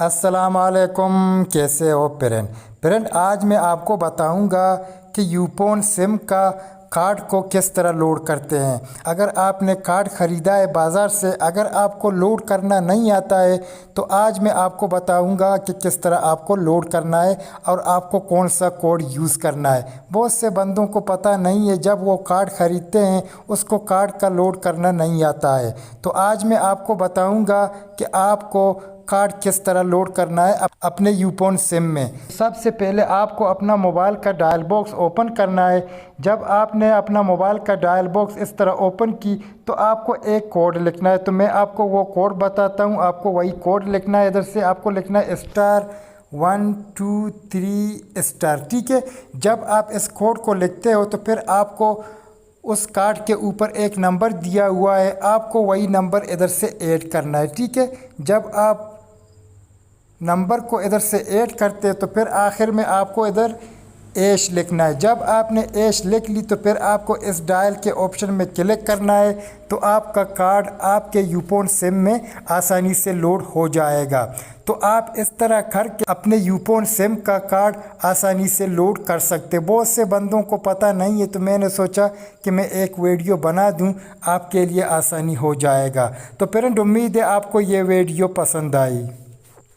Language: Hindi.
अस्सलाम वालेकुम, कैसे हो फ्रेंड। आज मैं आपको बताऊंगा कि यूफोन सिम का कार्ड को किस तरह लोड करते हैं। अगर आपने कार्ड ख़रीदा है बाज़ार से, अगर आपको लोड करना नहीं आता है तो आज मैं आपको बताऊंगा कि किस तरह आपको लोड करना है और आपको कौन सा कोड यूज़ करना है। बहुत से बंदों को पता नहीं है, जब वो कार्ड ख़रीदते हैं उसको कार्ड का लोड करना नहीं आता है। तो आज मैं आपको बताऊंगा कि आपको कार्ड किस तरह लोड करना है अपने यूफोन सिम में। सबसे पहले आपको अपना मोबाइल का डायल बॉक्स ओपन करना है। जब आपने अपना मोबाइल का डायल बॉक्स इस तरह ओपन की तो आपको एक कोड लिखना है। तो मैं आपको वो कोड बताता हूँ, आपको वही कोड लिखना है। इधर से आपको लिखना है *123*, ठीक है। जब आप इस कोड को लिखते हो तो फिर आपको उस कार्ड के ऊपर एक नंबर दिया हुआ है, आपको वही नंबर इधर से ऐड करना है, ठीक है। जब आप नंबर को इधर से ऐड करते हैं तो फिर आखिर में आपको इधर ऐश लिखना है। जब आपने ऐश लिख ली तो फिर आपको इस डायल के ऑप्शन में क्लिक करना है, तो आपका कार्ड आपके यूफोन सिम में आसानी से लोड हो जाएगा। तो आप इस तरह करके अपने यूफोन सिम का कार्ड आसानी से लोड कर सकते। बहुत से बंदों को पता नहीं है, तो मैंने सोचा कि मैं एक वीडियो बना दूं, आपके लिए आसानी हो जाएगा। तो फ्रेंड, उम्मीद है आपको ये वीडियो पसंद आई।